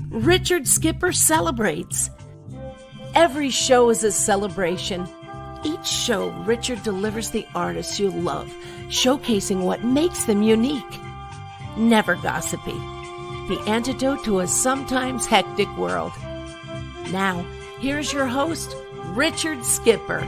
Richard Skipper celebrates. Every show is a celebration. Each show, Richard delivers the artists you love, showcasing what makes them unique. Never gossipy. The antidote to a sometimes hectic world. Now, here's your host, Richard Skipper.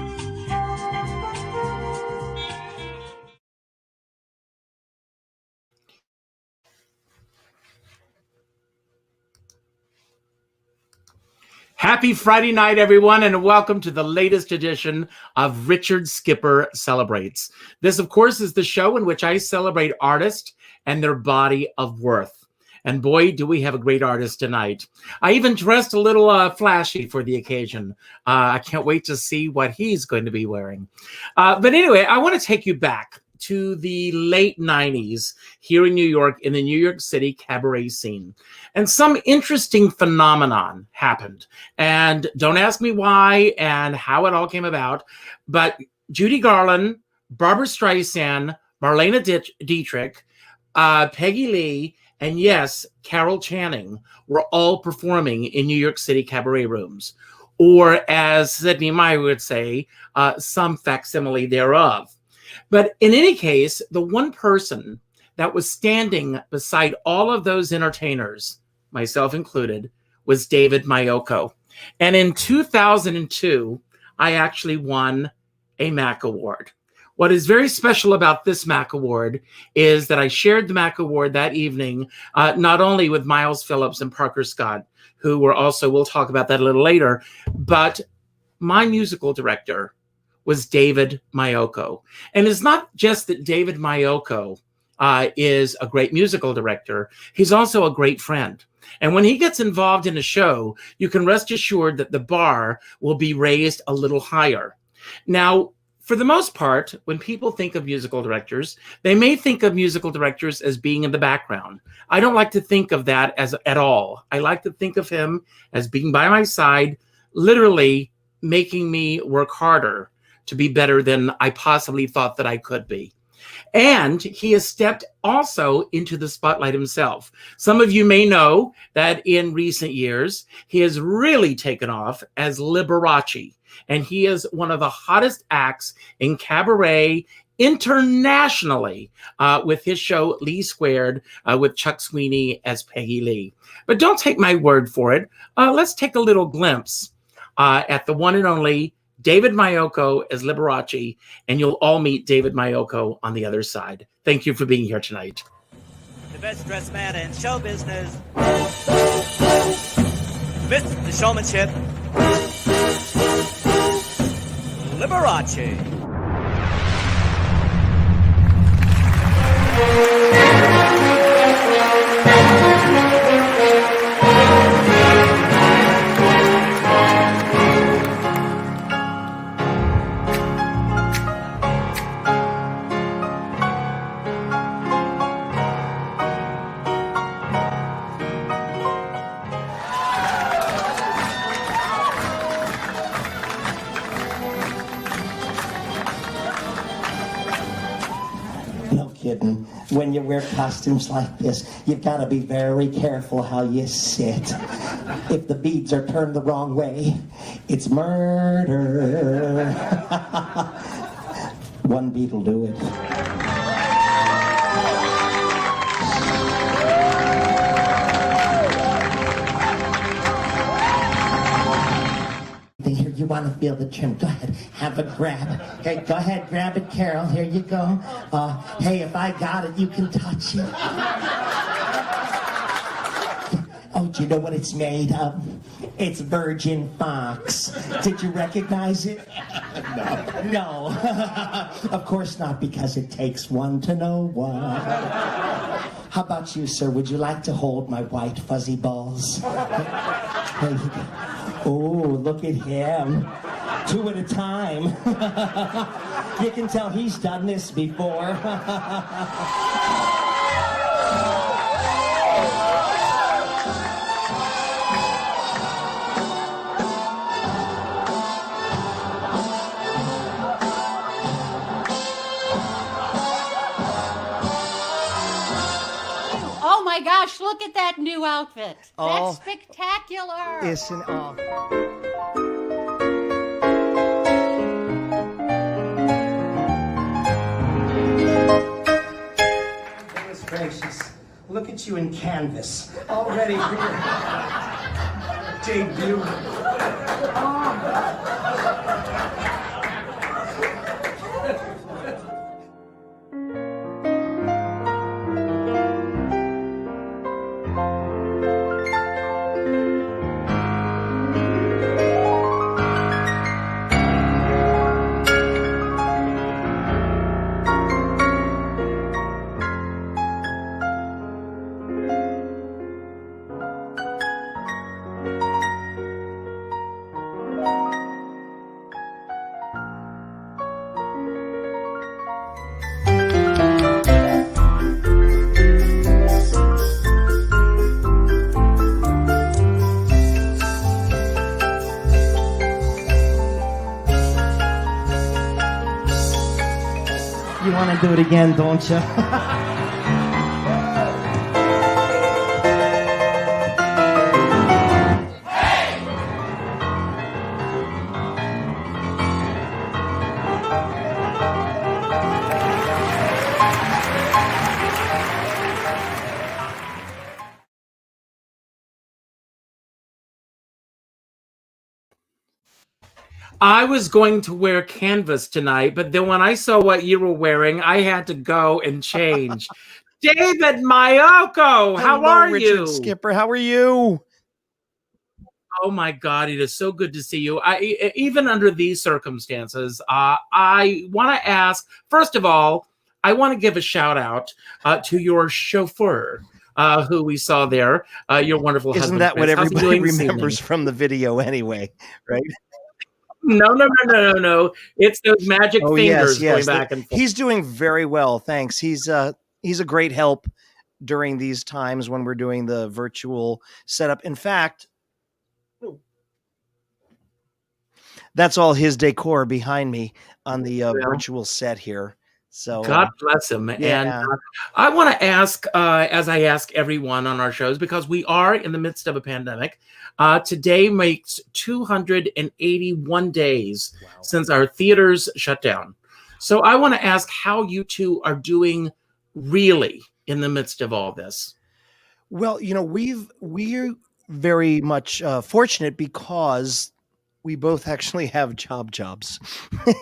Happy Friday night, everyone, and welcome to the latest edition of Richard Skipper Celebrates. This, of course, is the show in which I celebrate artists and their body of worth. And boy, do we have a great artist tonight. I even dressed a little flashy for the occasion. I can't wait to see what he's going to be wearing. But anyway, I want to take you back to the late 90s here in New York, in the New York City cabaret scene. And some interesting phenomenon happened. And don't ask me why and how it all came about, but Judy Garland, Barbra Streisand, Marlene Dietrich, Peggy Lee, and yes, Carol Channing were all performing in New York City cabaret rooms, or as Sidney Myer would say, some facsimile thereof. But in any case, the one person that was standing beside all of those entertainers, myself included, was David Maiocco. And in 2002, I actually won a MAC Award. What is very special about this MAC Award is that I shared the MAC Award that evening, not only with Miles Phillips and Parker Scott, who were also, we'll talk about that a little later, but my musical director was David Maiocco. And it's not just that David Maiocco is a great musical director, he's also a great friend. And when he gets involved in a show, you can rest assured that the bar will be raised a little higher. Now, for the most part, when people think of musical directors, they may think of musical directors as being in the background. I don't like to think of that as at all. I like to think of him as being by my side, literally making me work harder to be better than I possibly thought that I could be. And he has stepped also into the spotlight himself. Some of you may know that in recent years, he has really taken off as Liberace. And he is one of the hottest acts in cabaret internationally with his show Lee Squared with Chuck Sweeney as Peggy Lee. But don't take my word for it. Let's take a little glimpse at the one and only David Maiocco as Liberace, and you'll all meet David Maiocco on the other side. Thank you for being here tonight. The best dressed man in show business. Mr. the showmanship. Liberace. When you wear costumes like this, you've got to be very careful how you sit. If the beads are turned the wrong way, it's murder. One bead will do it. Here, you want to feel the trim? Go ahead, have a grab. Hey, go ahead, grab it, Carol. Here you go. Hey, if I got it, you can touch it. Oh, do you know what it's made of? It's virgin fox. Did you recognize it? No. Of course not, because it takes one to know one. How about you, sir? Would you like to hold my white fuzzy balls? There you go. Oh, look at him. Two at a time. You can tell he's done this before. Oh my gosh, look at that new outfit. Oh. That's spectacular. Isn't Goodness gracious. Look at you in canvas. All ready for your debut. You want to do it again, don't you? I was going to wear canvas tonight, but then when I saw what you were wearing, I had to go and change. David Maiocco, how are Richard you? Skipper, how are you? Oh my God, it is so good to see you. Even under these circumstances, I want to ask, first of all, I want to give a shout out to your chauffeur, who we saw there, your wonderful husband. Isn't that what Chris. How's he everybody doing this remembers evening? from the video anyway, right? No. It's those magic fingers going back and forth. He's doing very well, thanks. He's a great help during these times when we're doing the virtual setup. In fact, that's all his decor behind me on the virtual set here. So God bless him. Yeah. And I want to ask, as I ask everyone on our shows, because we are in the midst of a pandemic, today makes 281 days since our theaters shut down. So I want to ask how you two are doing really in the midst of all this. Well, you know, we're very much fortunate because we both actually have jobs.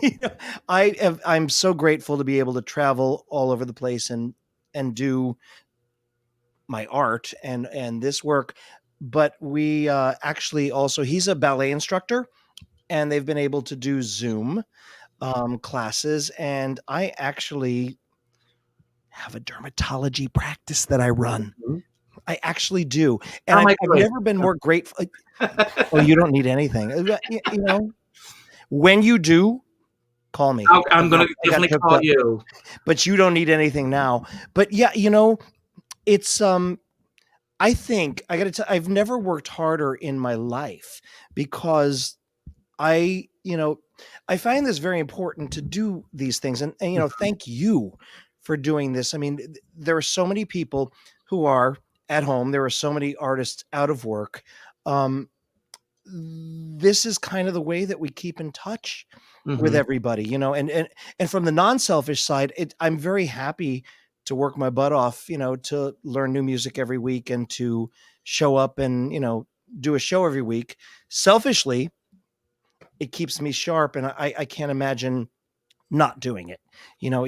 You know, I'm so grateful to be able to travel all over the place and do my art and this work. But we actually also, he's a ballet instructor, and they've been able to do Zoom classes. And I actually have a dermatology practice that I run. Mm-hmm. I actually do. And I've never been more grateful. Oh, you don't need anything. You know, when you do, call me. I'm going to definitely call you. But you don't need anything now. But yeah, you know, it's, I think, I got to tell, I've never worked harder in my life because I find this very important to do these things. And you know, thank you for doing this. I mean, there are so many people who are at home. There are so many artists out of work. This is kind of the way that we keep in touch with everybody, you know, and from the non-selfish side, I'm very happy to work my butt off, you know, to learn new music every week and to show up and, you know, do a show every week. Selfishly, it keeps me sharp, and I can't imagine not doing it. You know,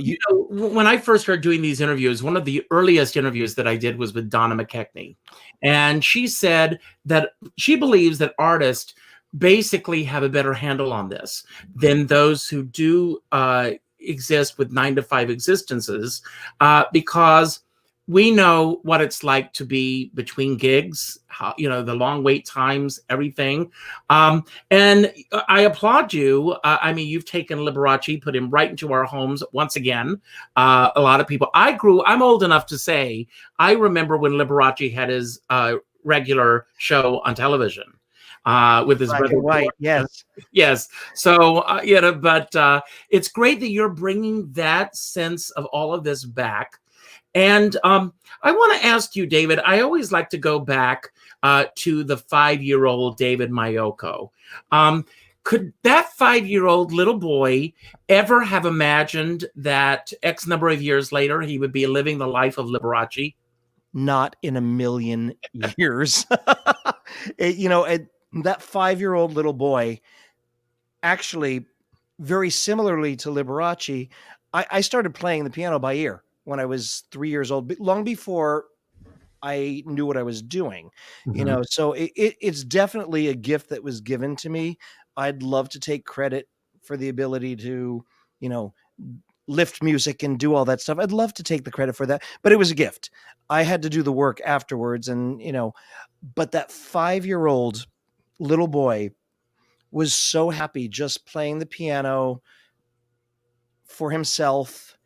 when I first started doing these interviews, one of the earliest interviews that I did was with Donna McKechnie. And she said that she believes that artists basically have a better handle on this than those who do exist with 9-to-5 existences, because we know what it's like to be between gigs, how, you know, the long wait times, everything. And I applaud you. I mean, you've taken Liberace, put him right into our homes once again. A lot of people, I'm old enough to say, I remember when Liberace had his regular show on television. With his brother White, yes. So you know, but it's great that you're bringing that sense of all of this back. And I want to ask you, David, I always like to go back to the 5-year-old David Maiocco. Could that 5-year-old little boy ever have imagined that X number of years later he would be living the life of Liberace? Not in a million years. That 5-year-old little boy, actually, very similarly to Liberace, I started playing the piano by ear when I was 3 years old, long before I knew what I was doing. So it's definitely a gift that was given to me. I'd love to take credit for the ability to, lift music and do all that stuff. I'd love to take the credit for that, but it was a gift. I had to do the work afterwards. And, but that 5-year-old little boy was so happy just playing the piano for himself,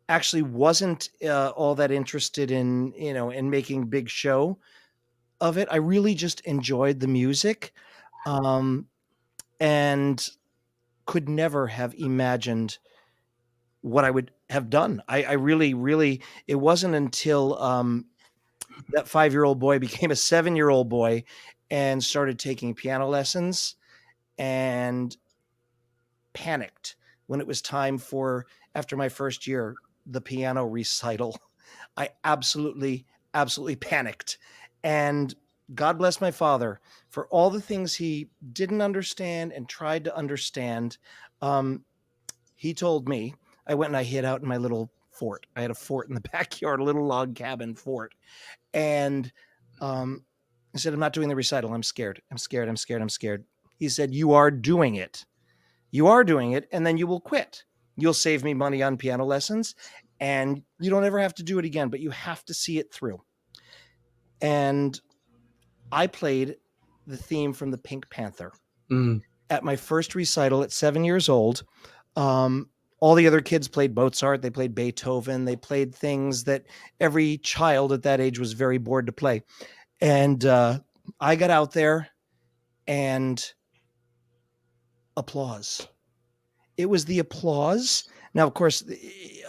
actually wasn't all that interested in, in making big show of it. I really just enjoyed the music, and could never have imagined what I would have done. I really, it wasn't until that 5-year-old boy became a 7-year-old boy and started taking piano lessons and panicked when it was time for, after my first year, the piano recital. I absolutely panicked. And God bless my father for all the things he didn't understand and tried to understand. He told me, I went and I hid out in my little fort. I had a fort in the backyard, a little log cabin fort. And I said, I'm not doing the recital. I'm scared. He said, you are doing it. And then you will quit. You'll save me money on piano lessons and you don't ever have to do it again, but you have to see it through. And I played the theme from the Pink Panther at my first recital at 7 years old. All the other kids played Mozart. They played Beethoven. They played things that every child at that age was very bored to play. And I got out there and applause. It was the applause. Now, of course,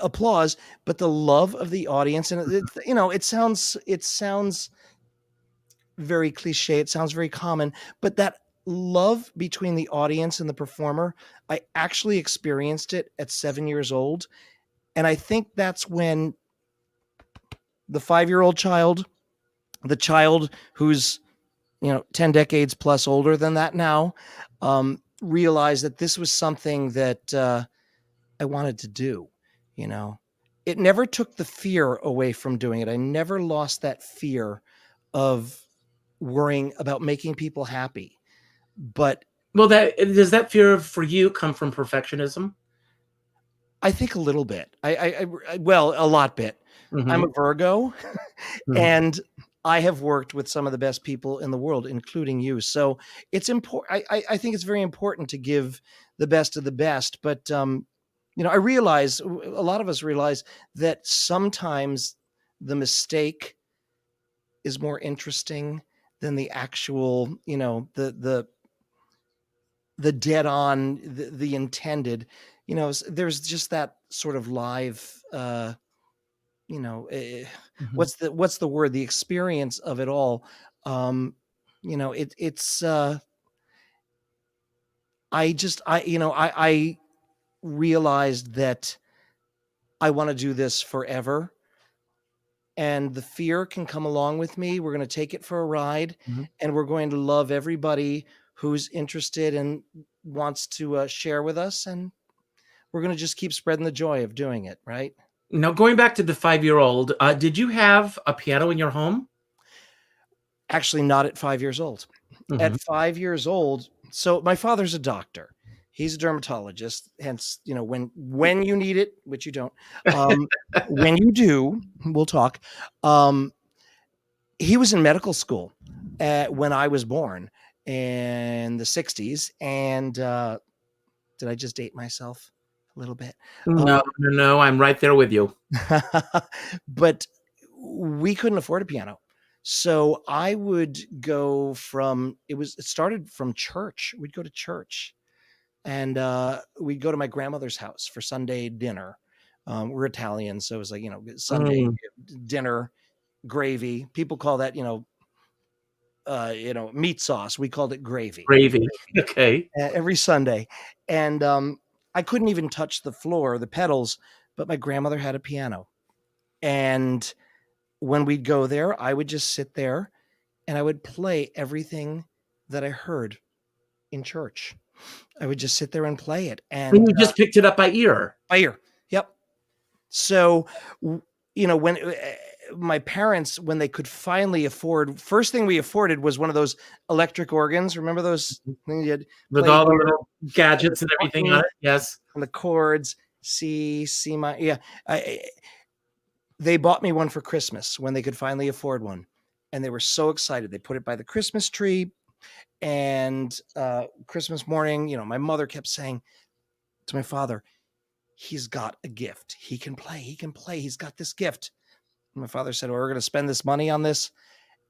applause, but the love of the audience. And, it sounds very cliche. It sounds very common, but that love between the audience and the performer, I actually experienced it at 7 years old. And I think that's when the 5-year-old child, the child who's, 10 decades plus older than that now, realized that this was something that I wanted to do. It never took the fear away from doing it. I never lost that fear of worrying about making people happy. But does that fear for you come from perfectionism? I think a little bit. Well, a lot bit. Mm-hmm. I'm a Virgo, and I have worked with some of the best people in the world, including you. So it's important. I think it's very important to give the best of the best. But I realize, a lot of us realize that sometimes the mistake is more interesting than the actual, the dead on, the intended. There's just that sort of live, what's the word? The experience of it all. I realized that I want to do this forever. And the fear can come along with me. We're going to take it for a ride, and we're going to love everybody who's interested and wants to share with us. And we're going to just keep spreading the joy of doing it, right? Now, going back to the 5-year-old, did you have a piano in your home? Actually, not at 5 years old. At 5 years old, so my father's a doctor. He's a dermatologist. Hence, when you need it, which you don't, when you do, we'll talk. He was in medical school when I was born in the 60s. And did I just date myself a little bit? No, I'm right there with you. But we couldn't afford a piano. So I would go it started from church. We'd go to church. And we'd go to my grandmother's house for Sunday dinner. We're Italian, so it was like, Sunday dinner, gravy. People call that, meat sauce. We called it gravy. Gravy. Okay. Every Sunday. And I couldn't even touch the floor, the pedals, but my grandmother had a piano. And when we'd go there, I would just sit there and I would play everything that I heard in church. I would just sit there and play it. And you just picked it up by ear. By ear. Yep. So, when my parents, when they could finally afford, first thing we afforded was one of those electric organs. Remember those things you had With all the little gadgets and everything on it? Yes. And the chords, C minor. Yeah. They bought me one for Christmas when they could finally afford one. And they were so excited. They put it by the Christmas tree. And Christmas morning, my mother kept saying to my father, he's got a gift. He can play. He's got this gift. And my father said, well, we're going to spend this money on this.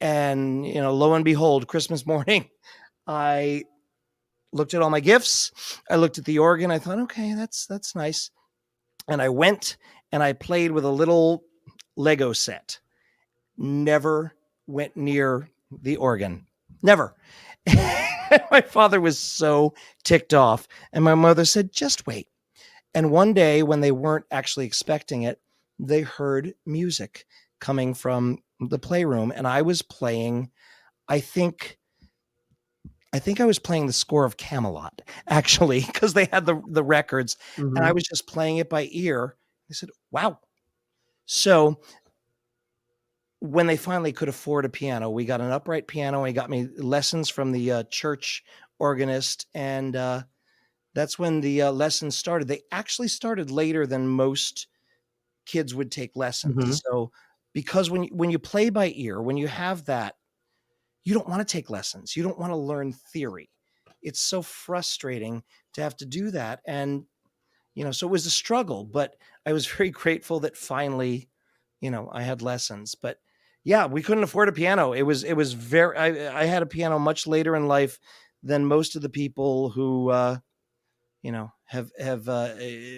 And, lo and behold, Christmas morning, I looked at all my gifts. I looked at the organ. I thought, okay, that's nice. And I went and I played with a little Lego set. Never went near the organ. Never. My father was so ticked off. And my mother said, just wait. And one day when they weren't actually expecting it, they heard music coming from the playroom. And I was playing, I think I was playing the score of Camelot, actually, because they had the records. Mm-hmm. And I was just playing it by ear. They said, wow. So when they finally could afford a piano, we got an upright piano. And he got me lessons from the church organist. And that's when the lessons started. They actually started later than most kids would take lessons. Mm-hmm. So because when you play by ear, when you have that, you don't want to take lessons. You don't want to learn theory. It's so frustrating to have to do that. And, so it was a struggle, but I was very grateful that finally, I had lessons. But yeah, we couldn't afford a piano. It was very, I had a piano much later in life than most of the people who, have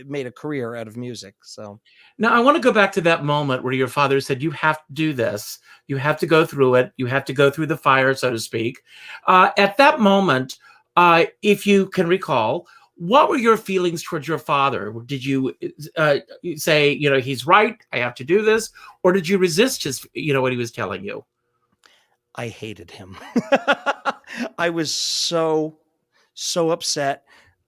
made a career out of music. So now I want to go back to that moment where your father said, you have to do this. You have to go through it. You have to go through the fire, so to speak. At that moment, if you can recall, what were your feelings towards your father? Did you say, he's right, I have to do this? Or did you resist his, what he was telling you? I hated him. I was so upset.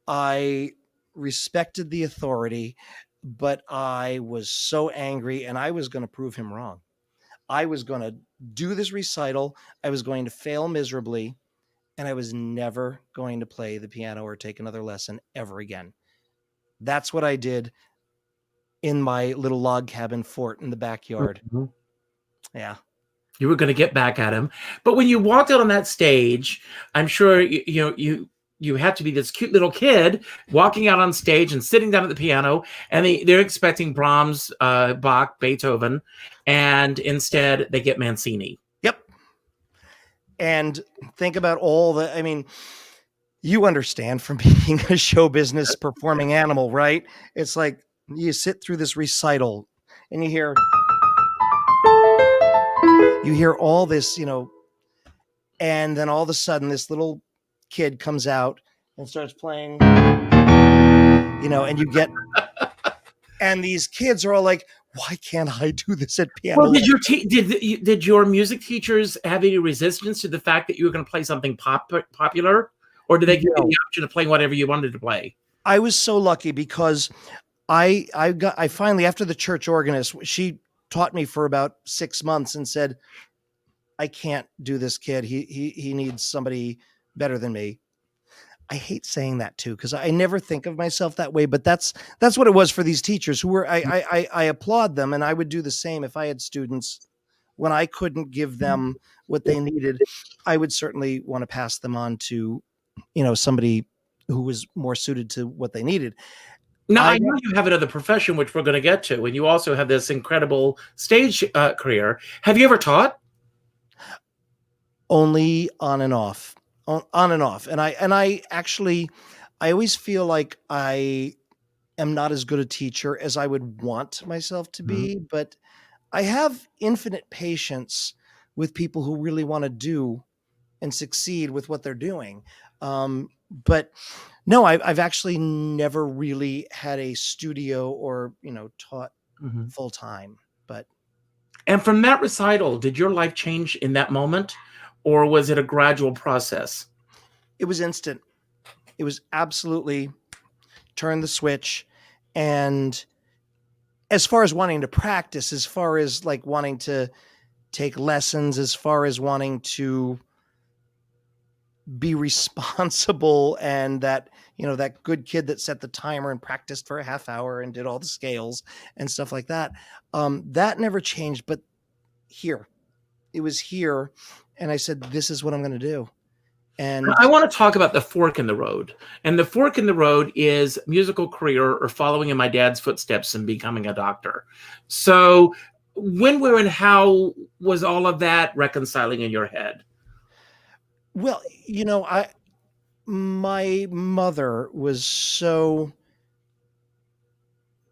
I respected the authority, but I was so angry and I was going to prove him wrong. I was going to do this recital. I was going to fail miserably. And I was never going to play the piano or take another lesson ever again. That's what I did in my little log cabin fort in the backyard. Mm-hmm. Yeah. You were going to get back at him. But when you walked out on that stage, I'm sure you had to be this cute little kid walking out on stage and sitting down at the piano, and they're expecting Brahms, Bach, Beethoven, and instead they get Mancini. And think about you understand from being a show business performing animal, right? It's like you sit through this recital and you hear all this, and then all of a sudden this little kid comes out and starts playing, and you get, and these kids are all like, why can't I do this at piano? Well, did your music teachers have any resistance to the fact that you were going to play something popular, or did they give you the option of playing whatever you wanted to play? I was so lucky because I finally, after the church organist, she taught me for about 6 months and said, I can't do this kid. He needs somebody better than me. I hate saying that too, because I never think of myself that way, but that's what it was for these teachers who were, I applaud them, and I would do the same if I had students. When I couldn't give them what they needed, I would certainly want to pass them on to, somebody who was more suited to what they needed. Now, I know you have another profession, which we're going to get to, and you also have this incredible stage career. Have you ever taught? Only on and off. And I actually, I always feel like I am not as good a teacher as I would want myself to Mm-hmm. be, but I have infinite patience with people who really want to do and succeed with what they're doing. But no, I've actually never really had a studio or, taught Mm-hmm. full time. But And from that recital, did your life change in that moment, or was it a gradual process? it was instant. It was absolutely turn the switch. And as far as wanting to practice, as far as like wanting to take lessons, as far as wanting to be responsible and that, that good kid that set the timer and practiced for a half hour and did all the scales and stuff like that. That never changed, but it was here. And I said, this is what I'm going to do. And I want to talk about the fork in the road. And the fork in the road is musical career or following in my dad's footsteps and becoming a doctor. So when, where, and how was all of that reconciling in your head? well, my mother was so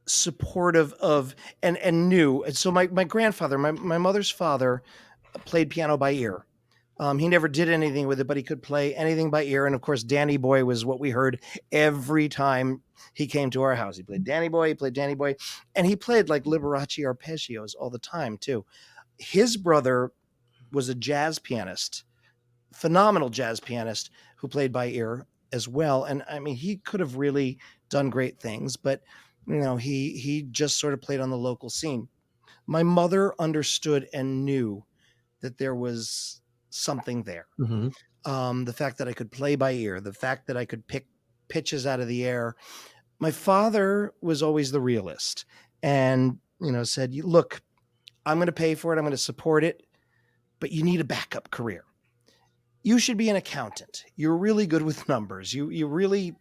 supportive of and knew. And so my grandfather, my mother's father, played piano by ear. He never did anything with it, but he could play anything by ear. And of course, Danny Boy was what we heard every time he came to our house. He played Danny Boy, and he played like Liberace arpeggios all the time too. His brother was a jazz pianist, phenomenal jazz pianist who played by ear as well. And I mean, he could have really done great things, but he just sort of played on the local scene. My mother understood and knew that there was something there. Mm-hmm. The fact that I could play by ear, the fact that I could pick pitches out of the air. My father was always the realist and, said, look, I'm going to pay for it. I'm going to support it, but you need a backup career. You should be an accountant. You're really good with numbers. You really,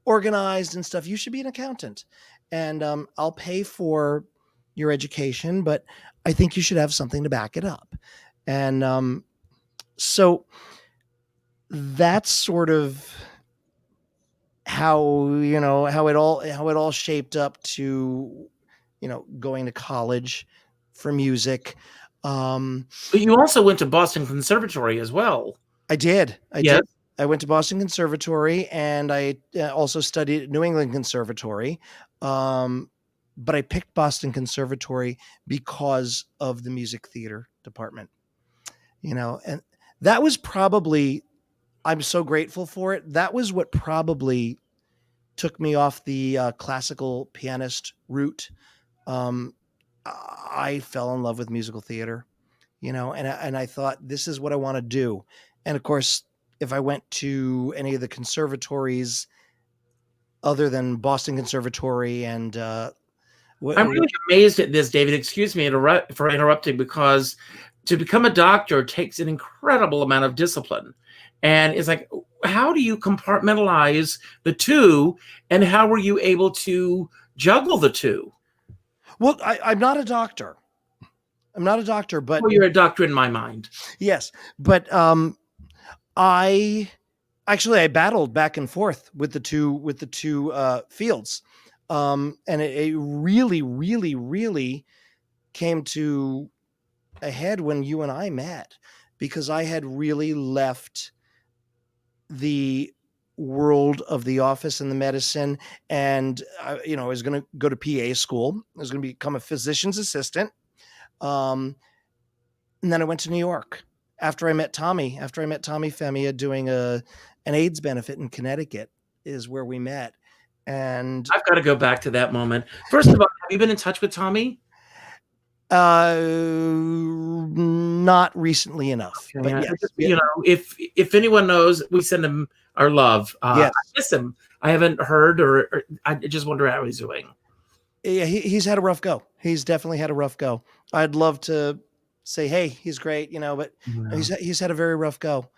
organized and stuff. You should be an accountant, and I'll pay for your education, but I think you should have something to back it up. And so that's sort of how it all shaped up to going to college for music. But you also went to Boston Conservatory as well. I did. Yes. I went to Boston Conservatory, and I also studied at New England Conservatory. But I picked Boston Conservatory because of the music theater department, and that was probably, I'm so grateful for it. That was what probably took me off the classical pianist route. I fell in love with musical theater, and I thought, this is what I want to do. And of course, if I went to any of the conservatories other than Boston Conservatory and I'm really amazed at this, David. Excuse me for interrupting, because to become a doctor takes an incredible amount of discipline. And it's like, how do you compartmentalize the two, and how were you able to juggle the two? Well, I'm not a doctor. But Well, you're a doctor in my mind. yes, but I battled back and forth with the two fields. And it really, really, really came to a head when you and I met, because I had really left the world of the office and the medicine. And, I was going to go to PA school. I was going to become a physician's assistant. And then I went to New York after I met Tommy Femia doing an AIDS benefit in Connecticut is where we met. And I've got to go back to that moment. First of all, have you been in touch with Tommy? Not recently enough. Okay, But yeah. If anyone knows, we send him our love. Yes. I miss him. I haven't heard, or I just wonder how he's doing. Yeah, he's had a rough go. He's definitely had a rough go. I'd love to say, hey, he's great, but he's had a very rough go.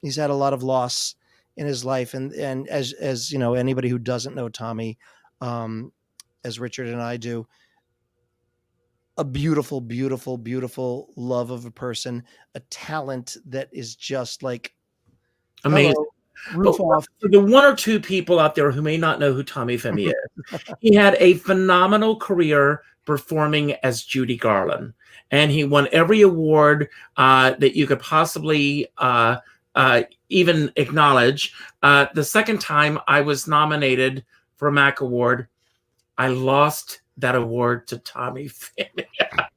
He's had a lot of loss in his life, and as anybody who doesn't know Tommy, as Richard and I do, a beautiful, beautiful, beautiful love of a person, a talent that is just like amazing. hello, Roof off. For the one or two people out there who may not know who Tommy Femia is, he had a phenomenal career performing as Judy Garland, and he won every award that you could possibly even acknowledge. The second time I was nominated for a MAC award, I lost that award to Tommy Femia.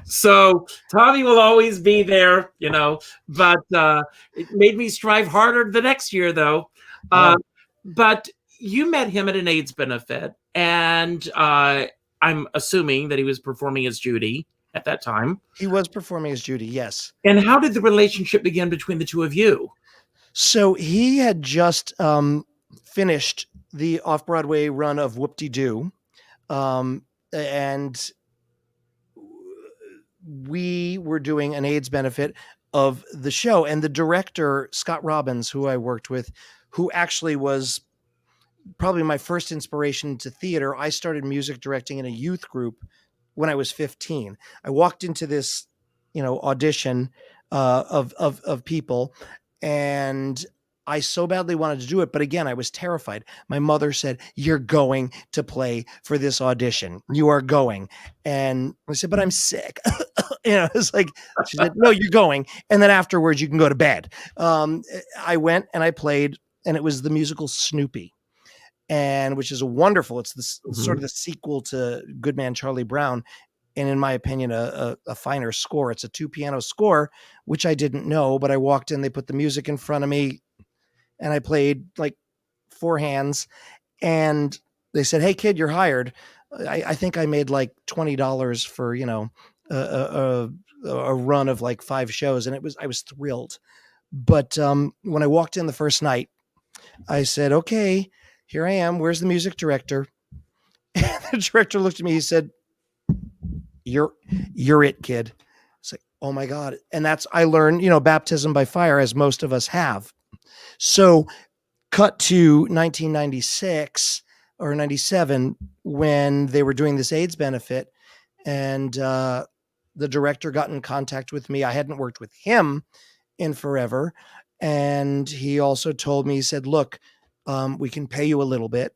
So Tommy will always be there, you know, but it made me strive harder the next year, though. But you met him at an AIDS benefit, and I'm assuming that he was performing as Judy at that time. He was performing as Judy, yes. And how did the relationship begin between the two of you? So he had just finished the off-Broadway run of Whoop-De-Doo, and we were doing an AIDS benefit of the show. And the director, Scott Robbins, who I worked with, who actually was probably my first inspiration to theater. I started music directing in a youth group when I was 15. I walked into this, you know, audition of people, and I so badly wanted to do it. But again, I was terrified. My mother said, "You're going to play for this audition. You are going." And I said, "But I'm sick." You know, it's like, she said, "No, you're going. And then afterwards you can go to bed." I went and I played, and it was the musical Snoopy, and which is a wonderful, it's this sort of the sequel to Good Man, Charlie Brown. And in my opinion, a finer score. It's a 2-piano score, which I didn't know, but I walked in, they put the music in front of me, and I played like 4 hands, and they said, "Hey kid, you're hired." I think I made like $20 for, you know, a run of like 5 shows, and I was thrilled. But when I walked in the first night, I said, "Okay, here I am. Where's the music director?" And the director looked at me. He said, You're it, kid." It's like, oh my God. And I learned, you know, baptism by fire, as most of us have. So cut to 1996 or 97, when they were doing this AIDS benefit, and the director got in contact with me. I hadn't worked with him in forever. And he also told me, he said, "Look, we can pay you a little bit.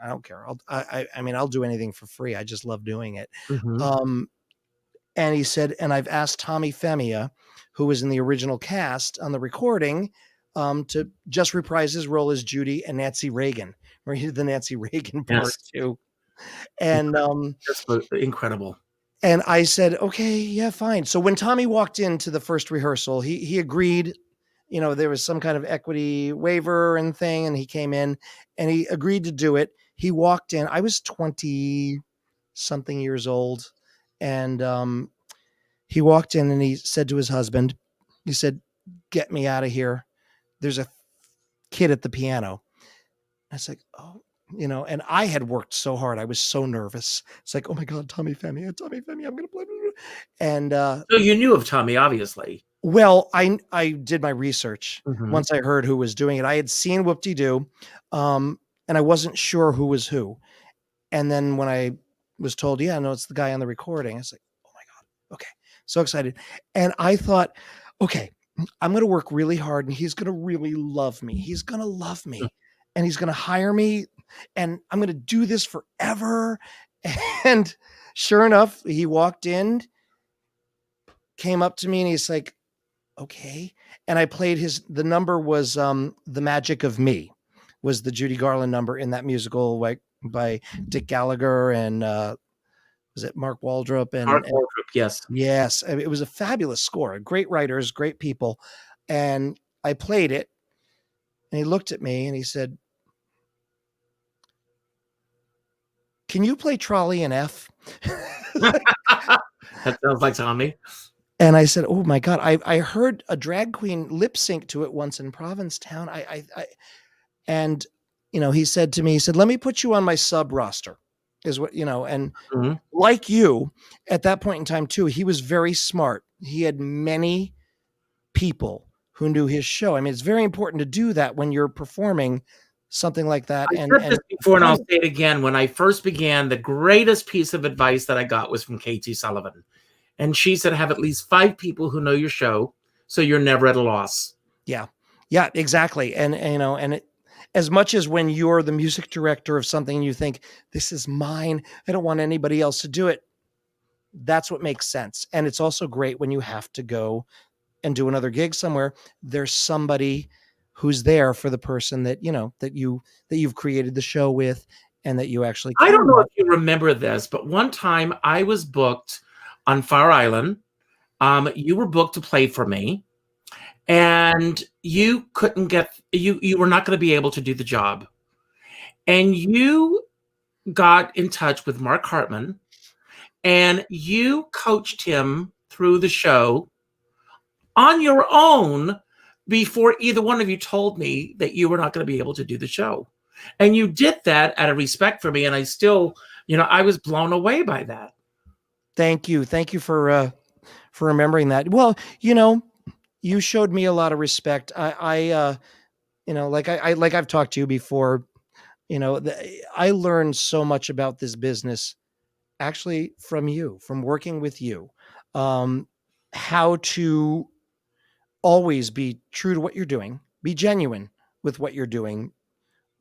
I don't care. I mean, I'll do anything for free. I just love doing it." And he said, "And I've asked Tommy Femia, who was in the original cast on the recording, to just reprise his role as Judy and Nancy Reagan," where he did the Nancy Reagan part too. And That's incredible. And I said, "Okay, yeah, fine." So when Tommy walked into the first rehearsal, he agreed. You know, there was some kind of equity waiver and thing, and he came in and he agreed to do it. He walked in. I was 20-something years old, and he walked in and he said to his husband, he said, "Get me out of here. There's a kid at the piano." I was like, "Oh." You know, and I had worked so hard. I was so nervous. It's like, oh my God, Tommy Femia, I'm going to play. And so you knew of Tommy, obviously. Well, I did my research Mhm. once I heard who was doing it. I had seen Whoop-De-Doo, and I wasn't sure who was who. And then when I was told, "Yeah, no, it's the guy on the recording," I was like, oh my God, okay, so excited. And I thought, okay, I'm going to work really hard, and he's going to really love me. He's going to love me, and he's going to hire me, and I'm going to do this forever. And sure enough, he walked in, came up to me, and he's like, "Okay." And I played the number was The Magic of Me, was the Judy Garland number in that musical, like by Dick Gallagher and was it Mark Waldrop? Mark Waldrop, yes. Yes. I mean, it was a fabulous score, great writers, great people. And I played it, and he looked at me and he said, "Can you play Trolley in F?" That sounds like Tommy. And I said, "Oh my God, I heard a drag queen lip sync to it once in Provincetown." And, you know, he said to me, he said, "Let me put you on my sub roster," is what, you know, and like you at that point in time too, he was very smart. He had many people who knew his show. I mean, it's very important to do that when you're performing something like that. I said this before, and I'll say it again. When I first began, the greatest piece of advice that I got was from Katie Sullivan. And she said, have at least 5 people who know your show, so you're never at a loss. Yeah. Yeah, exactly. And you know, as much as when you're the music director of something and you think, this is mine, I don't want anybody else to do it. That's what makes sense. And it's also great when you have to go and do another gig somewhere. There's somebody who's there for the person that, you know, that you've created the show with and that you actually care I don't know about. if you remember this, but one time I was booked on Fire Island. You were booked to play for me, and you couldn't get you were not going to be able to do the job. And you got in touch with Mark Hartman, and you coached him through the show on your own before either one of you told me that you were not going to be able to do the show. And you did that out of respect for me. And I still, you know, I was blown away by that. Thank you. Thank you for remembering that. Well, you know, you showed me a lot of respect. I you know, like I've talked to you before, you know, I learned so much about this business actually from you, from working with you, how to always be true to what you're doing, be genuine with what you're doing,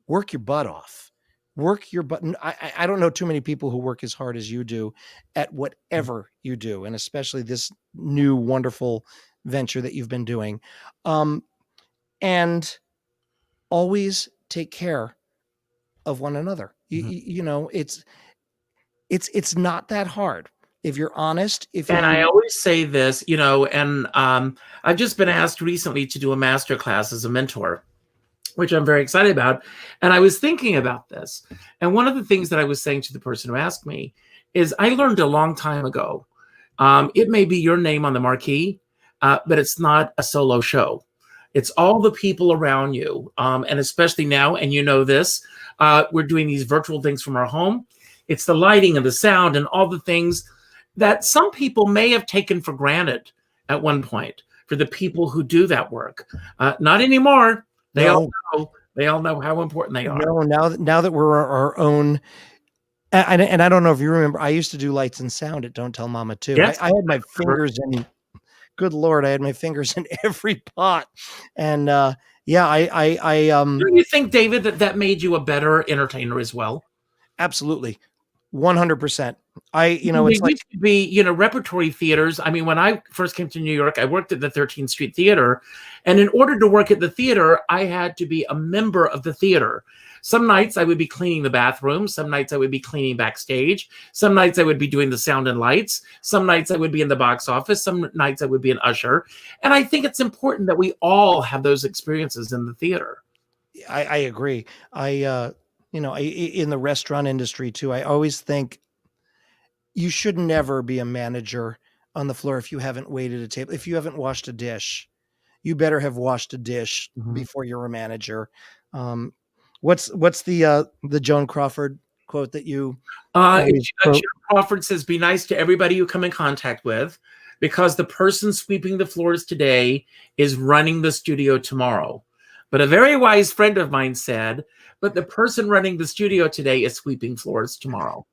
work your butt off, work your butt. I don't know too many people who work as hard as you do at whatever you do, and especially this new wonderful venture that you've been doing. And always take care of one another. You know, it's not that hard. If you're honest, and I always say this, you know, and I've just been asked recently to do a master class as a mentor, which I'm very excited about. And I was thinking about this. And one of the things that I was saying to the person who asked me is I learned a long time ago, it may be your name on the marquee, but it's not a solo show. It's all the people around you. And especially now, and you know this, we're doing these virtual things from our home. It's the lighting and the sound and all the things that some people may have taken for granted at one point for the people who do that work. Not anymore. They all know how important they are. No, now that we're our own, and I don't know if you remember, I used to do lights and sound at Don't Tell Mama too. Yes. I had my fingers in, good Lord, I had my fingers in every pot. And yeah, do you think, David, that made you a better entertainer as well? Absolutely. 100%. It's like used to be, you know, repertory theaters. I mean, when I first came to New York, I worked at the 13th Street Theater. And in order to work at the theater, I had to be a member of the theater. Some nights I would be cleaning the bathroom. Some nights I would be cleaning backstage. Some nights I would be doing the sound and lights. Some nights I would be in the box office. Some nights I would be an usher. And I think it's important that we all have those experiences in the theater. I agree. In the restaurant industry too, I always think you should never be a manager on the floor if you haven't waited a table. If you haven't washed a dish, you better have washed a dish before you're a manager. What's the Joan Crawford quote that you? Joan Crawford says, "Be nice to everybody you come in contact with, because the person sweeping the floors today is running the studio tomorrow." But a very wise friend of mine said, "But the person running the studio today is sweeping floors tomorrow."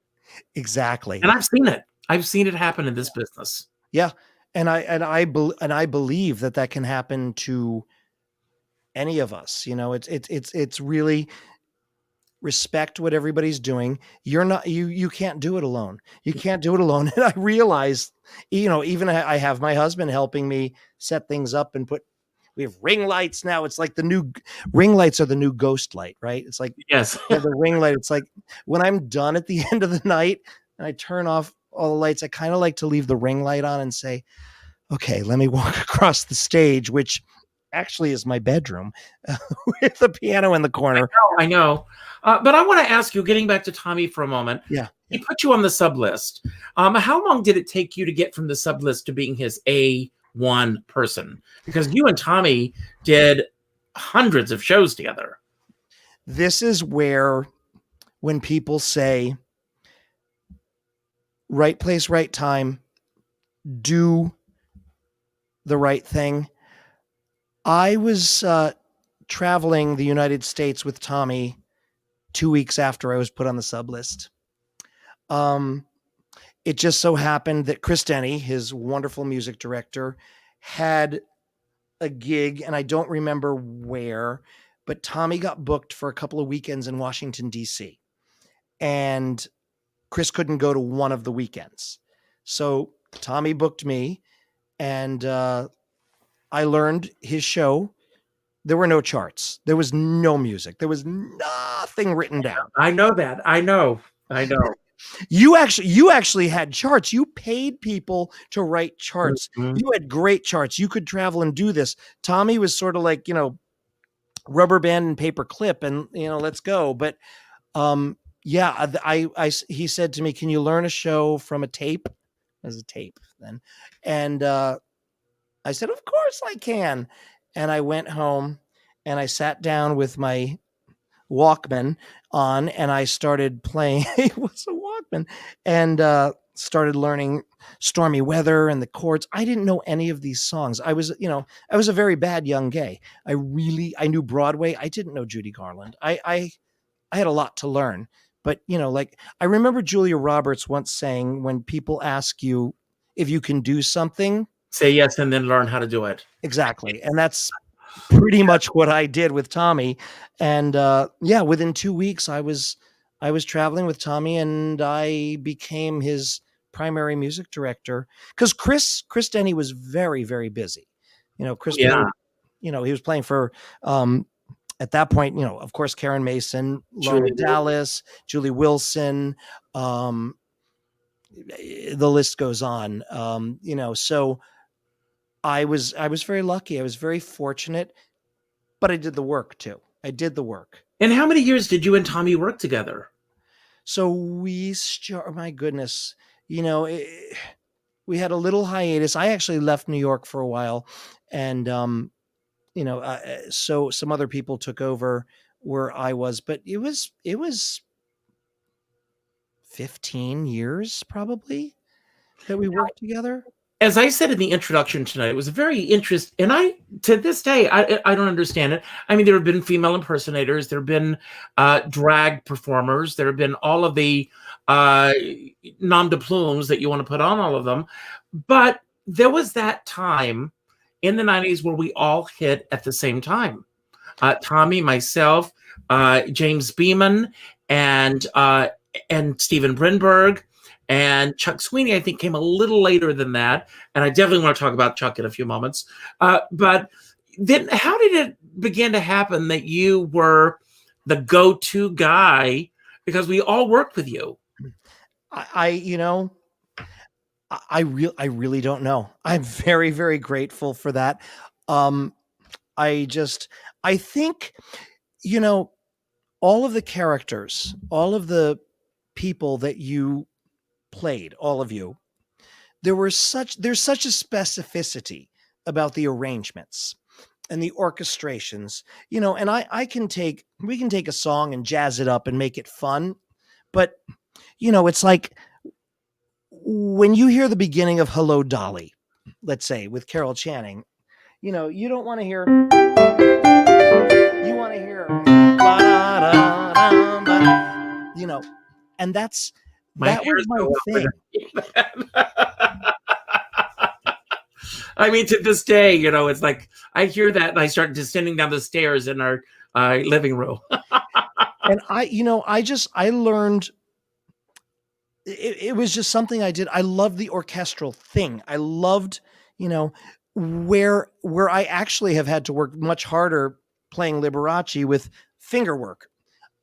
Exactly. And I've seen it. I've seen it happen in this business. Yeah. And I believe that can happen to any of us. You know, it's really respect what everybody's doing. You're not, you can't do it alone. You can't do it alone. And I realize, you know, even I have my husband helping me set things up and we have ring lights now. It's like the new ring lights are the new ghost light, right? It's like, yes, the ring light. It's like when I'm done at the end of the night and I turn off all the lights, I kind of like to leave the ring light on and say, okay, let me walk across the stage, which actually is my bedroom with the piano in the corner. I know. But I want to ask you, getting back to Tommy for a moment. Yeah. He put you on the sub list. How long did it take you to get from the sub list to being his A1 person? Because you and Tommy did hundreds of shows together. This is where, when people say, right place, right time, do the right thing. I was traveling the United States with Tommy 2 weeks after I was put on the sub list. It just so happened that Chris Denny, his wonderful music director, had a gig, and I don't remember where, but Tommy got booked for a couple of weekends in Washington, D.C. And Chris couldn't go to one of the weekends. So Tommy booked me, and I learned his show. There were no charts. There was no music. There was nothing written down. I know that. I know. You actually had charts. You paid people to write charts. Mhm. You had great charts. You could travel and do this. Tommy was sort of like, rubber band and paper clip, and let's go. But he said to me, "Can you learn a show from a tape?" As a tape then, and I said, "Of course I can." And I went home and I sat down with my Walkman on, and I started playing. It was a Walkman, and started learning Stormy Weather and the chords. I didn't know any of these songs. I was a very bad young gay. I knew Broadway. I didn't know Judy Garland. I had a lot to learn. But I remember Julia Roberts once saying, when people ask you if you can do something, Say yes and then learn how to do it. exactly. And that's pretty much what I did with Tommy. And within 2 weeks I was traveling with Tommy, and I became his primary music director, because Chris Denny was very, very busy. Chris Yeah. he was playing for at that point, of course, Karen Mason, Lauren Julie Dallas, Julie Wilson, the list goes on. So I was very lucky. I was very fortunate, but I did the work too. I did the work. And how many years did you and Tommy work together? So my goodness, we had a little hiatus. I actually left New York for a while, and so some other people took over where I was, but it was 15 years probably that we worked together. As I said in the introduction tonight, it was very interesting. And to this day, I don't understand it. I mean, there have been female impersonators. There have been drag performers. There have been all of the nom de plumes that you want to put on all of them. But there was that time in the 90s where we all hit at the same time. Tommy, myself, James Beaman, and Steven Brinberg, and Chuck Sweeney, I think, came a little later than that. And I definitely want to talk about Chuck in a few moments. But then how did it begin to happen that you were the go-to guy? Because we all worked with you. I really don't know. I'm very, very grateful for that. I think, all of the characters, all of the people that you played, all of you, there's such a specificity about the arrangements and the orchestrations, and we can take a song and jazz it up and make it fun. But, it's like when you hear the beginning of Hello, Dolly, let's say with Carol Channing, you don't want to hear, you want to hear, and that was my thing. I mean, to this day, it's like I hear that and I start descending down the stairs in our living room. And I learned, it was just something I did. I loved the orchestral thing. I loved, where I actually have had to work much harder playing Liberace with finger work.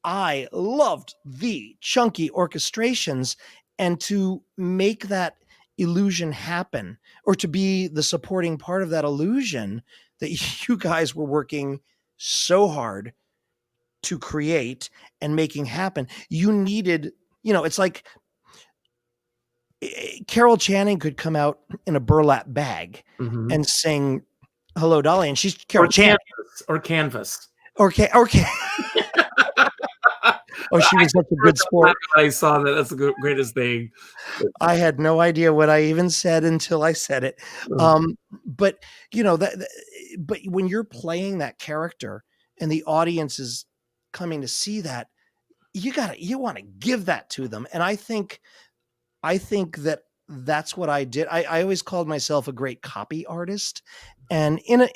I loved the chunky orchestrations, and to make that illusion happen, or to be the supporting part of that illusion that you guys were working so hard to create and making happen. You needed, it's like Carol Channing could come out in a burlap bag and sing Hello, Dolly, and she's Carol Channing. Or Canvas. Okay. Oh, she was such a good sport. I saw that. That's the greatest thing. I had no idea what I even said until I said it. But but when you're playing that character and the audience is coming to see that, you want to give that to them. And I think that that's what I did. I always called myself a great copy artist, and in a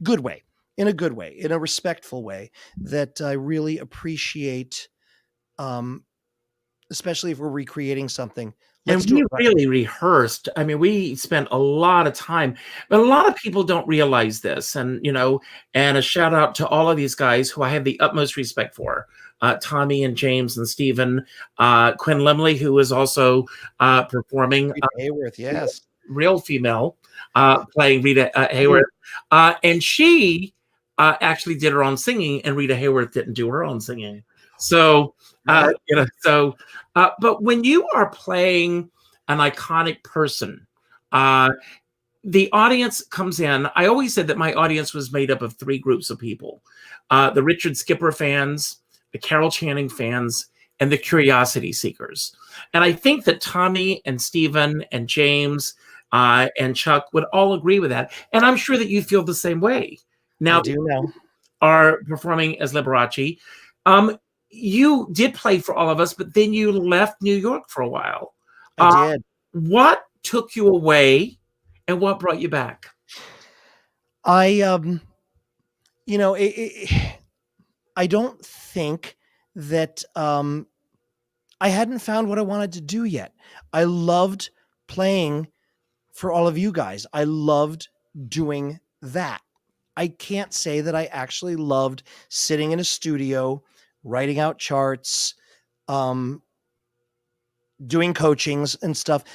good way, in a respectful way that I really appreciate, especially if we're recreating something. And we really rehearsed. I mean, we spent a lot of time, but a lot of people don't realize this. And, and a shout out to all of these guys who I have the utmost respect for. Tommy and James and Steven, Quinn Limley, who is also performing. Hayworth, yes. Real female, playing Rita Hayworth. And she actually did her own singing, and Rita Hayworth didn't do her own singing. So, but when you are playing an iconic person, the audience comes in. I always said that my audience was made up of 3 groups of people: the Richard Skipper fans, the Carol Channing fans, and the curiosity seekers. And I think that Tommy and Steven and James and Chuck would all agree with that. And I'm sure that you feel the same way. Now, I do know. Are performing as Liberace. You did play for all of us, but then you left New York for a while. I did. What took you away and what brought you back? I don't think that I hadn't found what I wanted to do yet. I loved playing for all of you guys. I loved doing that. I can't say that I actually loved sitting in a studio, writing out charts, doing coachings and stuff.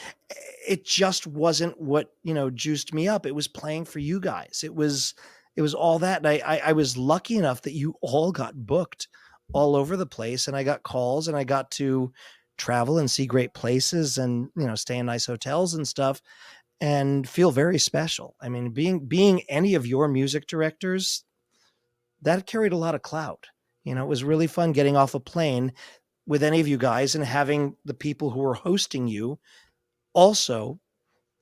It just wasn't what, juiced me up. It was playing for you guys. It was all that. And I was lucky enough that you all got booked all over the place, and I got calls, and I got to travel and see great places and, stay in nice hotels and stuff and feel very special. I mean, being any of your music directors, that carried a lot of clout. It was really fun getting off a plane with any of you guys and having the people who were hosting you also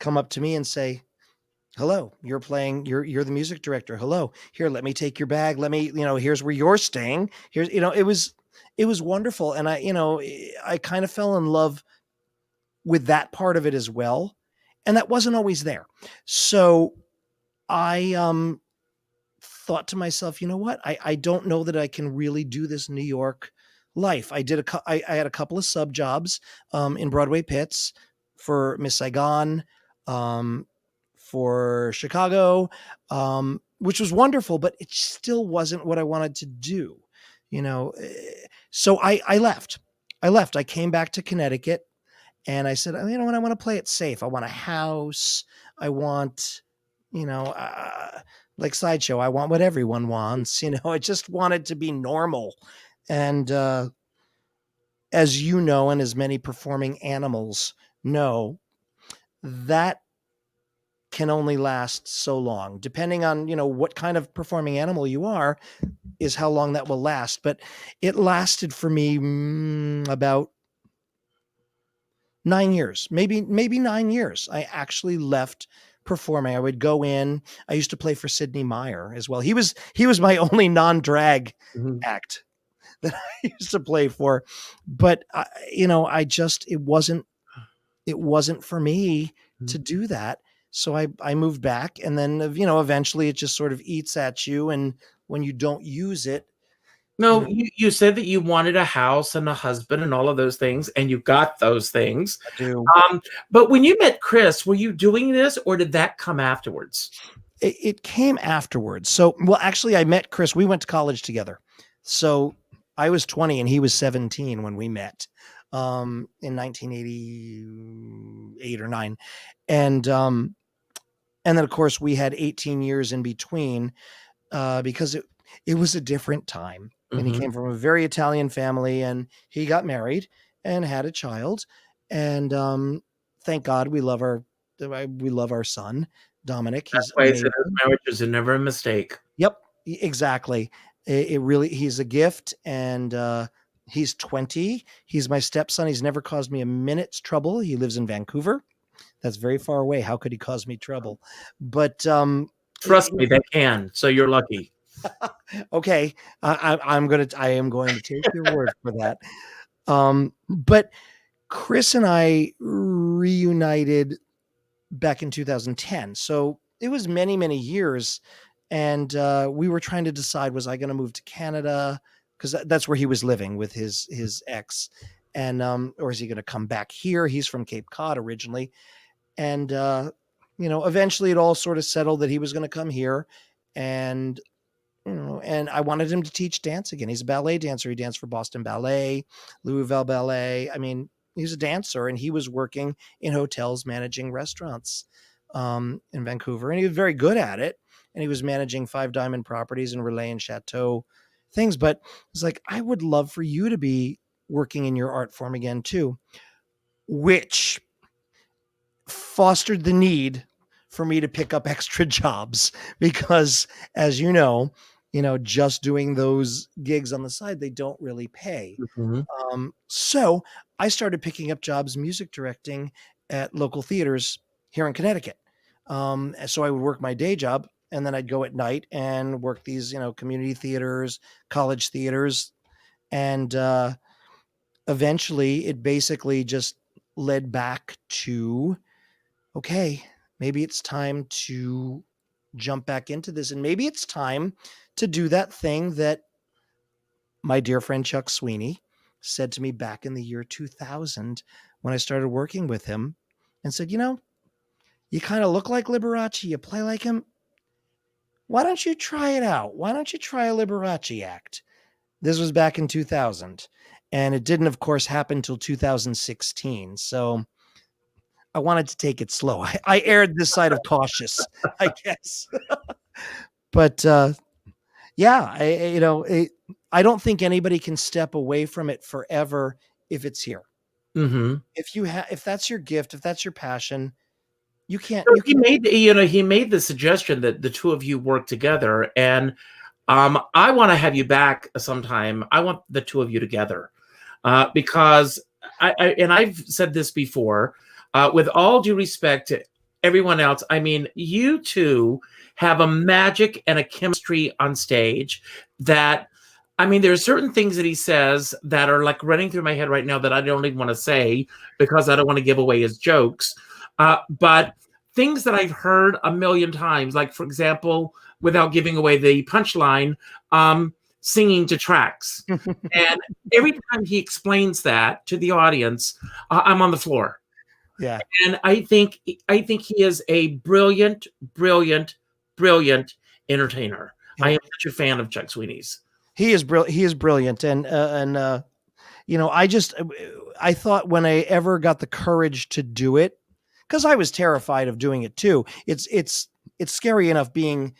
come up to me and say, hello, you're the music director. Hello, here, let me take your bag. Let me, here's where you're staying. Here's, it was wonderful. And I kind of fell in love with that part of it as well. And that wasn't always there. So I thought to myself, you know what? I don't know that I can really do this New York life. I had a couple of sub jobs in Broadway pits for Miss Saigon, for Chicago, which was wonderful, but it still wasn't what I wanted to do, So I left. I came back to Connecticut, and I said, you know what? I want to play it safe. I want a house. I want, like Sideshow, I want what everyone wants. I just wanted to be normal. And as you know, and as many performing animals know, that can only last so long. Depending on, what kind of performing animal you are, is how long that will last. But it lasted for me about 9 years, maybe 9 years. I actually left performing. I would go in. I used to play for Sidney Myer as well. He was my only non-drag act that I used to play for. But it wasn't for me to do that. So I moved back, and then, eventually it just sort of eats at you. And when you don't use it. No, you said that you wanted a house and a husband and all of those things, and you got those things. I do. But when you met Chris, were you doing this, or did that come afterwards? It came afterwards. So, well, actually, I met Chris. We went to college together. So I was 20 and he was 17 when we met in 1988 or 9. And then, of course, we had 18 years in between because it was a different time. And he came from a very Italian family, and he got married and had a child. And thank God we love our son, Dominic. That's why his marriages are never a mistake. Yep, exactly. He's a gift, and he's 20. He's my stepson. He's never caused me a minute's trouble. He lives in Vancouver. That's very far away. How could he cause me trouble? But trust me, they can. So you're lucky. Okay, I am going to take your word for that. But Chris and I reunited back in 2010. So it was many, many years. And we were trying to decide, was I going to move to Canada? Because that's where he was living with his ex. And or is he going to come back here? He's from Cape Cod originally. And, eventually it all sort of settled that he was going to come here. And, and I wanted him to teach dance again. He's a ballet dancer. He danced for Boston Ballet, Louisville Ballet. I mean, he's a dancer, and he was working in hotels, managing restaurants in Vancouver. And he was very good at it. And he was managing Five Diamond properties and Relais and Chateau things. But it's like, I would love for you to be working in your art form again too, which fostered the need for me to pick up extra jobs because, as you know, just doing those gigs on the side, they don't really pay. Mm-hmm. So I started picking up jobs music directing at local theaters here in Connecticut. So I would work my day job, and then I'd go at night and work these, community theaters, college theaters. And eventually it basically just led back to, okay, maybe it's time to jump back into this. And maybe it's time to do that thing that my dear friend Chuck Sweeney said to me back in the year 2000 when I started working with him, and said, you kind of look like Liberace, you play like him. Why don't you try it out? Why don't you try a Liberace act? This was back in 2000. And it didn't, of course, happen until 2016. So I wanted to take it slow. I erred this side of cautious, I guess. But I don't think anybody can step away from it forever if it's here. Mm-hmm. If that's your gift, if that's your passion, you can't. He made the suggestion that the two of you work together, and I want to have you back sometime. I want the two of you together because I've said this before. With all due respect to everyone else, I mean, you two have a magic and a chemistry on stage that, I mean, there are certain things that he says that are like running through my head right now that I don't even want to say because I don't want to give away his jokes. But things that I've heard a million times, like, for example, without giving away the punchline, singing to tracks. And every time he explains that to the audience, I'm on the floor. Yeah. And I think he is a brilliant, brilliant, brilliant entertainer. Yeah. I am such a fan of Chuck Sweeney's. He is brilliant. And I thought when I ever got the courage to do it, because I was terrified of doing it too. It's scary enough being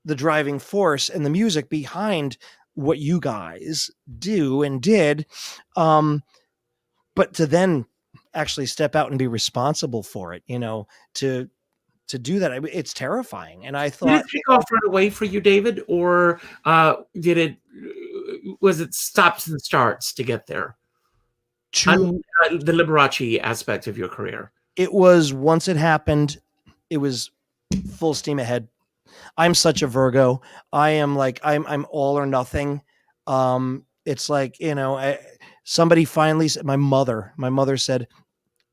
the driving force and the music behind what you guys do and did. But to then actually step out and be responsible for it, to do that, it's terrifying. And I thought, did it take off right away for you, David, or was it stops and starts to get there? The Liberace aspect of your career. It was, once it happened, it was full steam ahead. I'm such a Virgo. I am like, I'm all or nothing. It's like, somebody finally said, my mother said,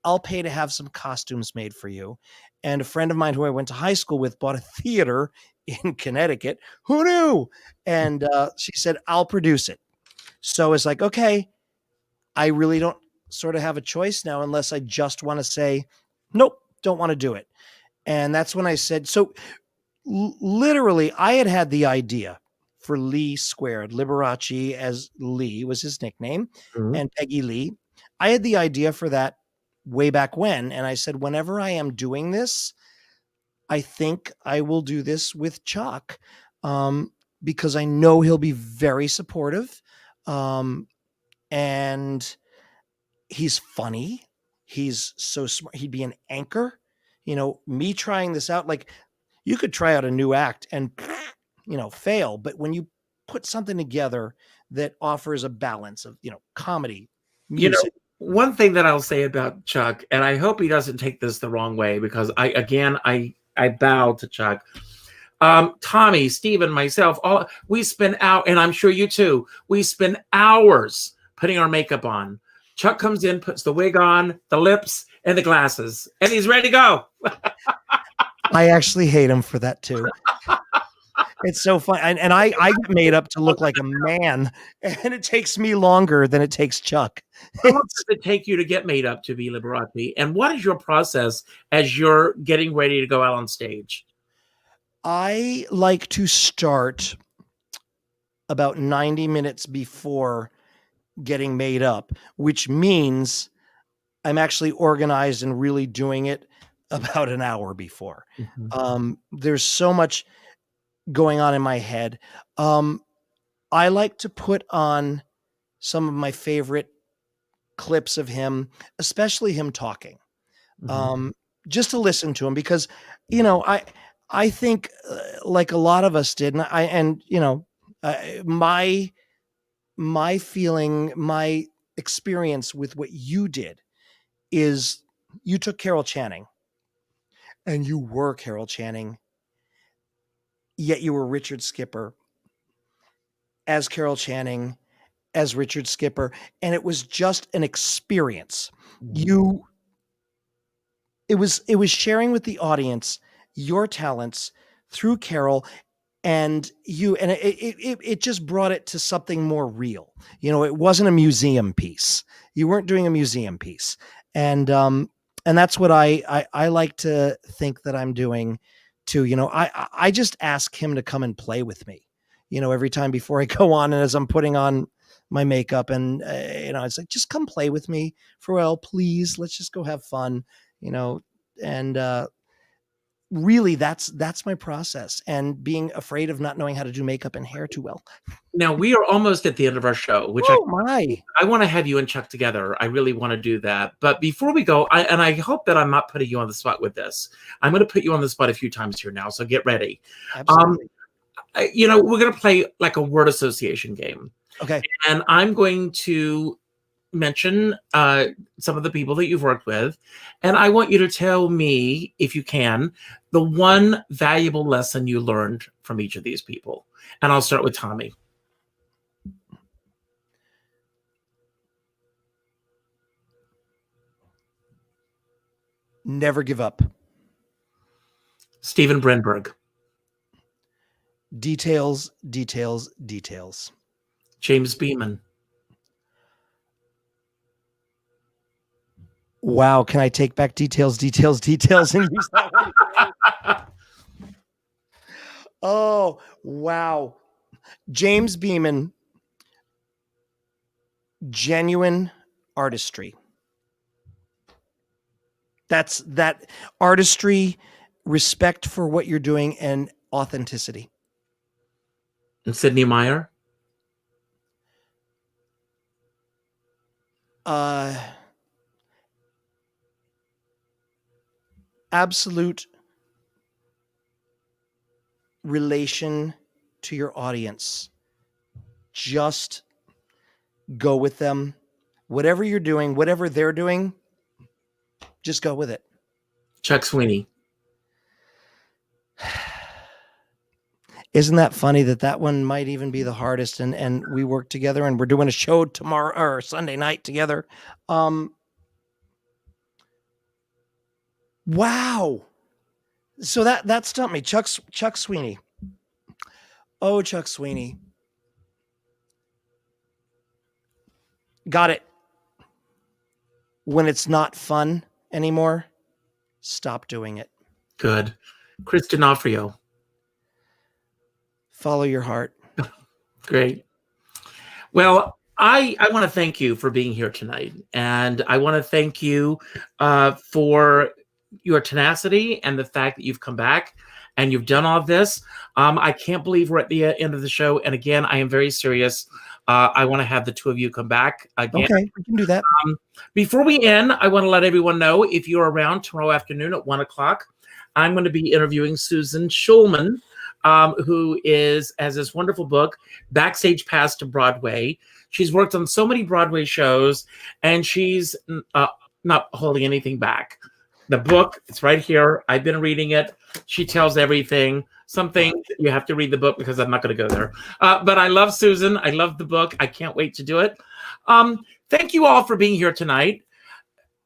I'll pay to have some costumes made for you. And a friend of mine who I went to high school with bought a theater in Connecticut. Who knew? And she said, I'll produce it. So it's like, okay, I really don't sort of have a choice now unless I just want to say, nope, don't want to do it. And that's when I said, so literally I had the idea for Lee Squared. Liberace, as Lee was his nickname, and Peggy Lee. I had the idea for that way back when. And I said, whenever I am doing this, I think I will do this with Chuck because I know he'll be very supportive. And he's funny. He's so smart. He'd be an anchor. Me trying this out, like you could try out a new act and, fail. But when you put something together that offers a balance of, comedy, music. One thing that I'll say about Chuck, and I hope he doesn't take this the wrong way, because I bow to Chuck. Tommy, Steven, myself, we spend out, and I'm sure you too, we spend hours putting our makeup on. Chuck comes in, puts the wig on, the lips, and the glasses, and he's ready to go. I actually hate him for that too. It's so fun. And I get made up to look like a man, and it takes me longer than it takes Chuck. How long does it take you to get made up to be Liberace? And what is your process as you're getting ready to go out on stage? I like to start about 90 minutes before getting made up, which means I'm actually organized and really doing it about an hour before. There's so much going on in my head. I like to put on some of my favorite clips of him, especially him talking, just to listen to him, because, you know, I think like a lot of us did. And my feeling, my experience with what you did is you took Carol Channing and you were Carol Channing, yet you were Richard Skipper as Carol Channing, as Richard Skipper. And it was just an experience. It was sharing with the audience your talents through Carol and you, and it just brought it to something more real. You know, it wasn't a museum piece. You weren't doing a museum piece. And that's what I like to think that I'm doing too. You know, I just ask him to come and play with me, you know, every time before I go on, and as I'm putting on my makeup, and it's like, just come play with me for a while, please. Let's just go have fun, you know. And really, that's my process, and being afraid of not knowing how to do makeup and hair too well. Now we are almost at the end of our show, which I want to have you and Chuck together. I really want to do that. But before we go, I hope that I'm not putting you on the spot with this. I'm going to put you on the spot a few times here now, so get ready. Absolutely. We're going to play like a word association game. Okay. And I'm going to mention some of the people that you've worked with, and I want you to tell me, if you can, the one valuable lesson you learned from each of these people. And I'll start with Tommy. Never give up. Steven Brinberg. Details, details, details. James Beaman. Wow, can I take back details, details, details, and use that one? Oh, wow. James Beaman, genuine artistry. That's that artistry, respect for what you're doing, and authenticity. And Sidney Myer. Absolute relation to your audience. Just go with them. Whatever you're doing, whatever they're doing, just go with it. Chuck Sweeney. Isn't that funny that one might even be the hardest? And we work together, and we're doing a show tomorrow or Sunday night together. Wow. So that stumped me. Chuck Sweeney. Oh, Chuck Sweeney. Got it. When it's not fun anymore, stop doing it. Good. Chris D'Onofrio. Follow your heart. Great. Well, I want to thank you for being here tonight. And I want to thank you for your tenacity and the fact that you've come back and you've done all this. I can't believe we're at the end of the show. And again, I am very serious. I want to have the two of you come back again. Okay, we can do that. Before we end, I want to let everyone know, if you're around tomorrow afternoon at 1 o'clock, I'm going to be interviewing Susan Schulman, who has this wonderful book, Backstage Pass to Broadway. She's worked on so many Broadway shows, and she's not holding anything back. The book, it's right here. I've been reading it. She tells everything. Something you have to read the book, because I'm not going to go there. But I love Susan. I love the book. I can't wait to do it. Thank you all for being here tonight.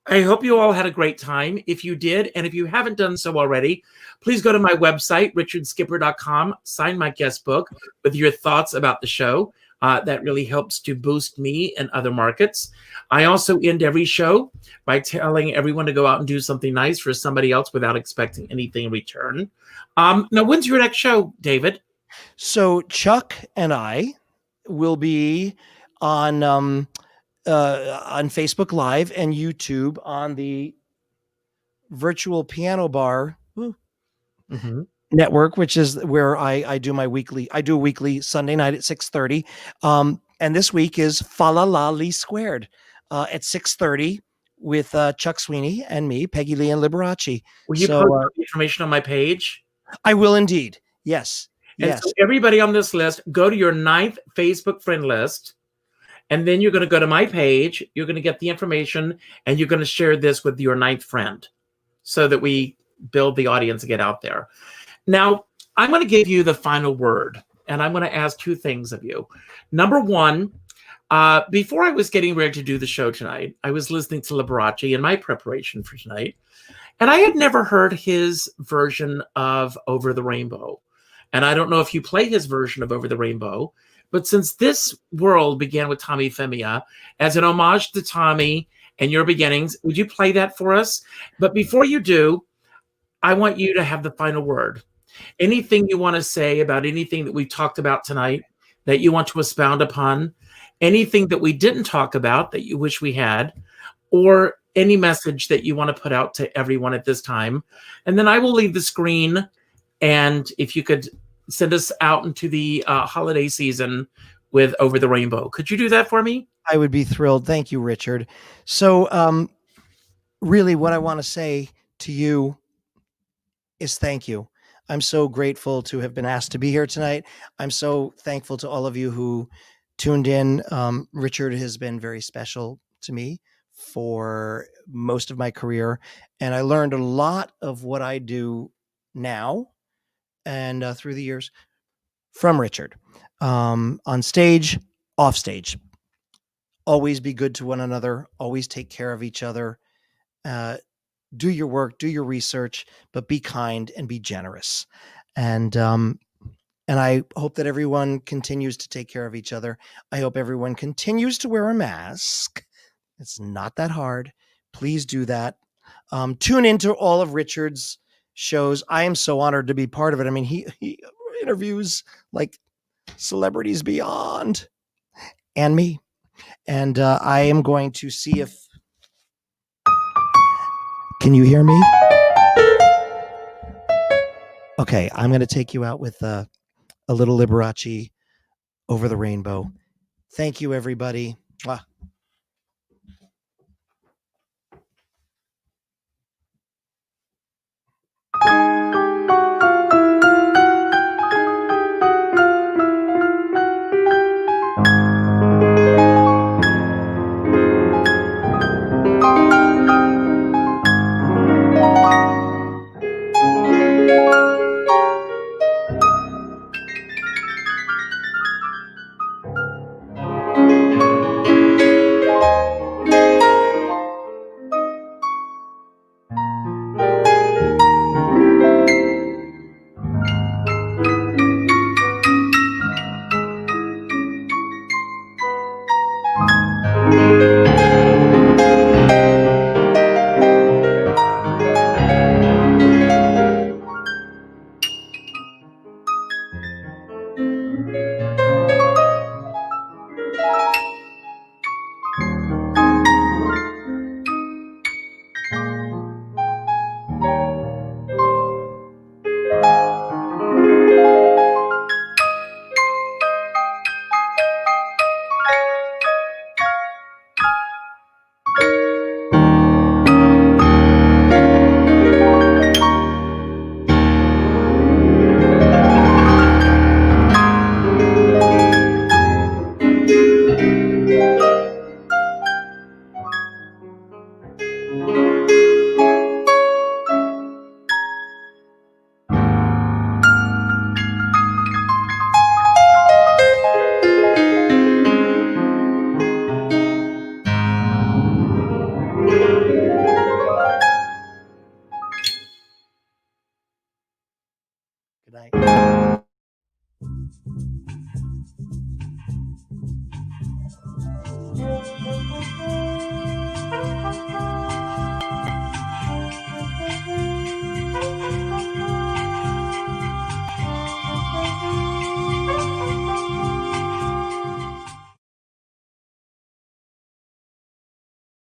I hope you all had a great time. If you did, and if you haven't done so already, please go to my website, richardskipper.com, sign my guest book with your thoughts about the show. That really helps to boost me and other markets. I also end every show by telling everyone to go out and do something nice for somebody else without expecting anything in return. Now, when's your next show, David? So Chuck and I will be on Facebook Live and YouTube on the Virtual Piano Bar network, which is where I do a weekly Sunday night at 6:30. And this week is Fa La La Lee Squared at 6:30 with Chuck Sweeney and me, Peggy Lee and Liberace. Will you post the information on my page? I will indeed. Yes. And yes. so everybody on this list, go to your 9th Facebook friend list. And then you're going to go to my page. You're going to get the information, and you're going to share this with your 9th friend so that we build the audience and get out there. Now, I'm going to give you the final word, and I'm going to ask 2 things of you. Number one, before I was getting ready to do the show tonight, I was listening to Liberace in my preparation for tonight, and I had never heard his version of Over the Rainbow. And I don't know if you play his version of Over the Rainbow, but since this world began with Tommy Femia, as an homage to Tommy and your beginnings, would you play that for us? But before you do, I want you to have the final word. Anything you want to say about anything that we talked about tonight that you want to expound upon, anything that we didn't talk about that you wish we had, or any message that you want to put out to everyone at this time. And then I will leave the screen, and if you could send us out into the holiday season with Over the Rainbow. Could you do that for me? I would be thrilled. Thank you, Richard. So really what I want to say to you is thank you. I'm so grateful to have been asked to be here tonight. I'm so thankful to all of you who tuned in. Richard has been very special to me for most of my career, and I learned a lot of what I do now and through the years from Richard, on stage, off stage. Always be good to one another. Always take care of each other. Do your work, do your research, but be kind and be generous. And I hope that everyone continues to take care of each other. I hope everyone continues to wear a mask. It's not that hard. Please do that. Tune into all of Richard's shows. I am so honored to be part of it. I mean, he interviews like celebrities beyond, and me. And I am going to see if, can you hear me? Okay, I'm going to take you out with a little Liberace, Over the Rainbow. Thank you, everybody. Mwah. Good night.